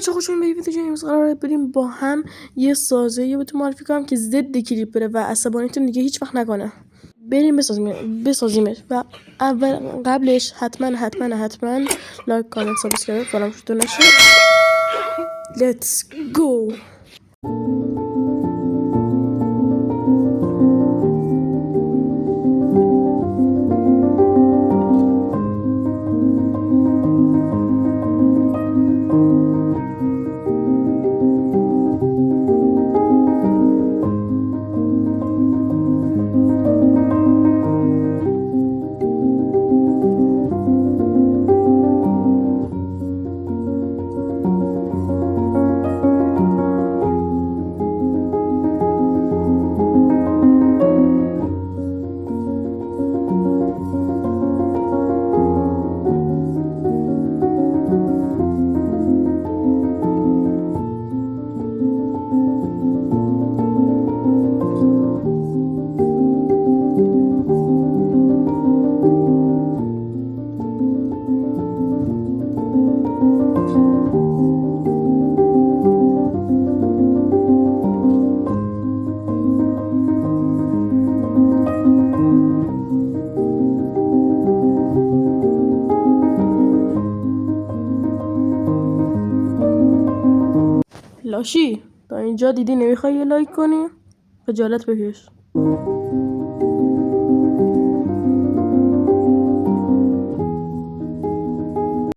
بچه خوش اومدین به ویدیو جدید. امروز قراره بریم با هم یه سازه بهتون معرفی کنم که ضد کلیپ بره و عصبانیتون دیگه هیچ وقت نکنه. بریم بسازیمش و اول قبلش حتما لایک کامنت سابسکرایب فراموش نشه. Let's go. لاشی تا اینجا دیدی نمیخوای یه لایک کنی؟ خجالت بکش.